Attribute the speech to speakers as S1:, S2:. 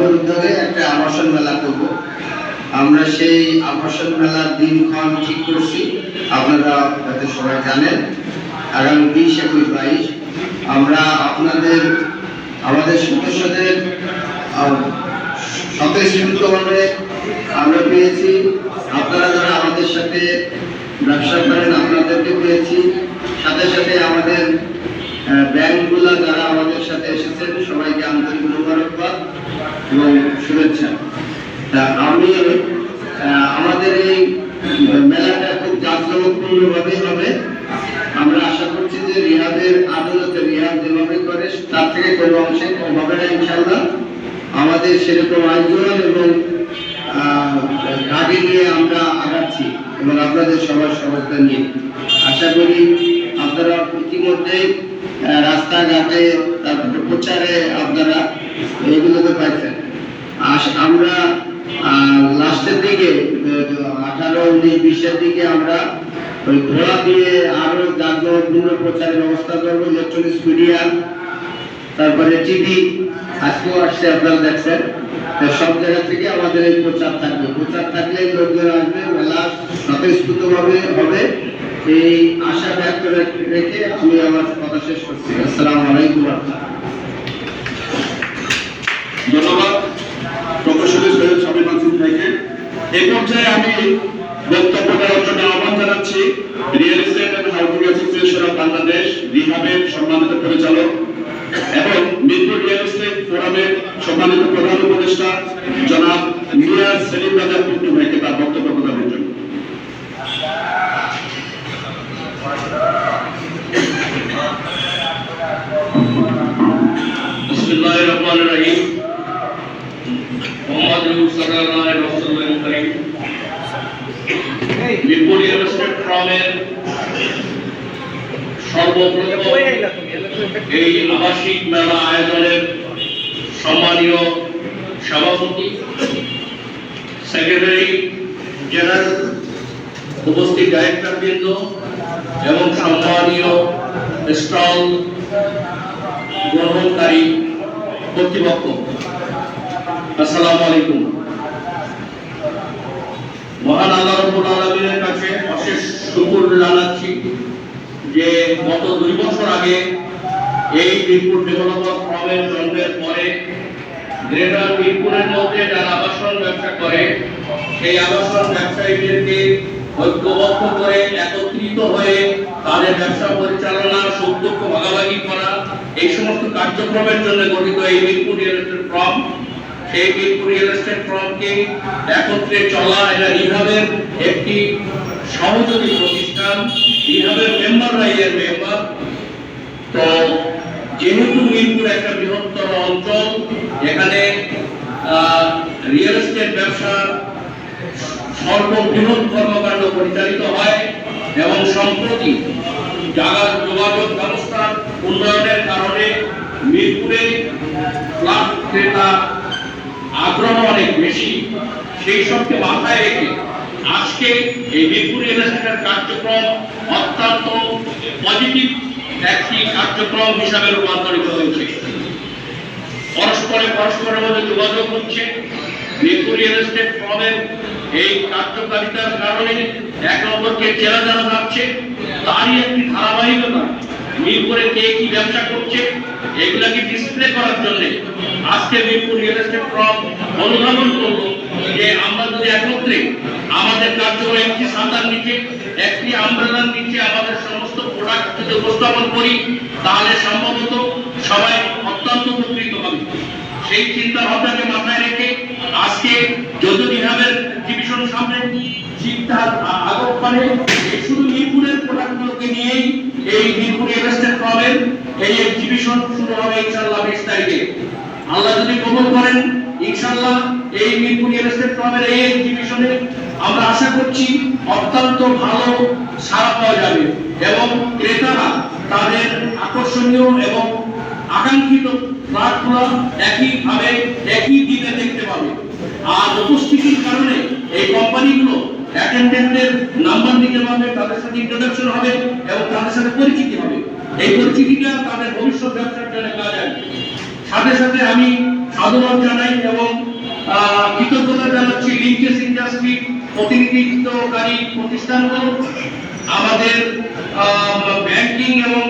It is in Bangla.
S1: আমাদের উদ্যোগে একটা আবাসন মেলা করব। আমরা সেই আবাসন মেলার দিনক্ষণ ঠিক করছি, আপনারা হয়তো সবাই জানেন। আগামী 20, 21, 22 আমরা আমাদের সদস্যদের স্বতঃস্ফূর্তভাবে আমরা পেয়েছি। আপনারা যারা আমাদের সাথে ব্যবসা করেন আপনাদেরকে পেয়েছি, সাথে সাথে আমাদের ব্যাংকগুলো যারা আমাদের সাথে এসেছেন সবাইকে আন্তরিক মোবারকবাদ এবং শুভেচ্ছা। আমি আমাদের এই মেলাটা খুব জাঁকজমকপূর্ণভাবে হবে। আমরা আশা করছি যে রিহাবের আদালতে রিহাব যেভাবে করে তার থেকে কোনো অংশে কম হবে না ইনশাআল্লাহ। আমাদের সেরকম আয়োজন এবং আগে নিয়ে আমরা আগাচ্ছি এবং আপনাদের সবার সহায়তা নিয়ে আশা করি আপনারা ইতিমধ্যে রাস্তাঘাটে তারপরে প্রচারে আপনারা এগুলোতে পাইছেন। আমরা লাস্টের দিকে 18, 19, 20-এর দিকে আমরা ওই ঘোড়া দিয়ে আরো জাঁকজমকপূর্ণ প্রচারের ব্যবস্থা করবো। ইলেকট্রনিক্স মিডিয়া, তারপরে টিভি আজকেও আসছে, আপনারা দেখছেন। সব জায়গা থেকে আমাদের এই প্রচার থাকবে। প্রচার থাকলে লোকজন আসবে, মেলা স্বতঃস্ফূর্তভাবে হবে, এই আশা ব্যক্ত রেখে আমি আমার কথা শেষ করছি। আসসালামু আলাইকুম।
S2: ধন্যবাদ প্রকৌশলী সৈয়দ শামীম মাসুদ ভাইকে। এই পর্যায়ে আমি বক্তব্য দেওয়ার জন্য আহ্বান জানাচ্ছি real estate and housing association of Bangladesh রিহাবের সম্মানিত পরিচালক এবং মিরপুর রিয়েল এস্টেট ফোরামের সম্মানিত প্রধান উপদেষ্টা জনাব মিয়া সেলিম রাজা পিন্টু ভাইকে তার বক্তব্য প্রদানের জন্য।
S3: বিসমিল্লাহির রহমানির রহিম। মুহাম্মাদুর সাল্লাল্লাহু আলাইহি ওয়াসাল্লাম করিম। মিরপুর রিয়েল এস্টেট ফোরামের সর্বপ্রথম এই আবাসিক মেলা আয়োজনের সম্মানীয় সভাপতি, সেক্রেটারি জেনারেল, উপস্থিত ডাইরেক্টরবৃন্দ এবং সম্মানীয় স্টল গ্রহণকারী কর্তৃপক্ষ, আসসালামু আলাইকুম। মহান আল্লাহ রাব্বুল আলামিনের কাছে অশেষ শুকর জানাচ্ছি যে গত 2 বছর আগে এই মিরপুর ডেভেলপমেন্ট ফোরামের জন্মের পরে গ্রেটার মিরপুরের মধ্যে যারা আবাসন ব্যবসা করে সেই আবাসন ব্যবসায়ীদেরকে ঐক্যবদ্ধ করে একত্রিত হয়ে তাদের ব্যবসা পরিচালনা সুদক্ষ ভাগাভাগি করা, এই সমস্ত কার্যক্রমের জন্য গঠিত এই মিরপুর রিয়েল এস্টেট ফোরাম। সেই মিরপুর রিয়েল এস্টেট ফোরামকে একত্রে চলা এটা রিহাবের একটি সহযোগী প্রতিষ্ঠান। রিহাবের মেম্বাররা এর মেম্বার। তো যেহেতু মিরপুর একটা বৃহত্তর অঞ্চল, এখানে রিয়েল এস্টেট ব্যবসা সর্ববৃহৎ কর্মকাণ্ড পরিচালিত হয় এবং সম্প্রতি যোগাযোগ ব্যবস্থার উন্নয়নের কারণে মিরপুরে ফ্ল্যাট ক্রেতা আগ্রহ অনেক বেশি। সেই সবকে মাথায় রেখে আজকে এই মিরপুর রিয়েল এস্টেটের কার্যক্রম অত্যন্ত পজিটিভ একটি কার্যক্রম হিসাবে রূপান্তরিত হয়েছে। পরস্পরের মধ্যে যোগাযোগ হচ্ছে। মিরপুর রিয়েল এস্টেট ফোরামের এই কার্যকারিতার কারণে এক অপরকে চেনা জানা যাচ্ছে। তারই একটি ধারাবাহিকতা মিরপুরে কে কি ব্যবসা করছে এগুলাকে ডিসপ্লে করার জন্য আজকে মিরপুর রিয়েল এস্টেট ফোরাম অনুধাবন করলো যে আমরা যদি একত্রে আমাদের কার্যক্রম একটি ছাতার নিচে, একটি আমব্রেলার নিচে আমাদের সমস্ত প্রোডাক্ট যদি উপস্থাপন করি তাহলে সম্ভবত সবাই অত্যন্ত উপকৃত হবে। সেই চিন্তা ভাবনাকে মাথায় রেখে আজকে যদু রিহাবের এক্সিবিশন সামনে চিন্তার আগমনে শুধু মিরপুরের প্রোডাক্টগুলোকে নিয়েই এই মিরপুর রিয়েল এস্টেট ফোরামের এই এক্সিবিশন শুরু হবে ইনশাআল্লাহ 20 তারিখে। আল্লাহ যদি কবুল করেন ইনশাআল্লাহ এই মিরপুর রিয়েল এস্টেট ফোরামের এই এক্সিবিশনে আমরা আশা করছি অত্যন্ত ভালো সাড়া পাওয়া যাবে এবং ক্রেতারা তাদের আকর্ষণীয় এবং আকাঙ্ক্ষিত ফ্ল্যাটগুলো একইভাবে একই দিনে দেখতে পাবে। আর উপস্থিতির কারণে এই কোম্পানিগুলো অ্যাটেন্ডেন্টের নাম্বার নিতে পারবে, তাদের সাথে ইন্ট্রোডাকশন হবে এবং তাদের সাথে পরিচিতি হবে। এই পরিচিতিটা তাদের ভবিষ্যৎ ব্যবসার জন্য কাজে আসবে। সাথে সাথে আমি সাধুবাদ জানাই এবং কৃতজ্ঞতা জানাচ্ছি লিঙ্কেজ ইন্ডাস্ট্রি প্রতিনিধিত্বকারী প্রতিষ্ঠানগুলো, আমাদের ব্যাংকিং এবং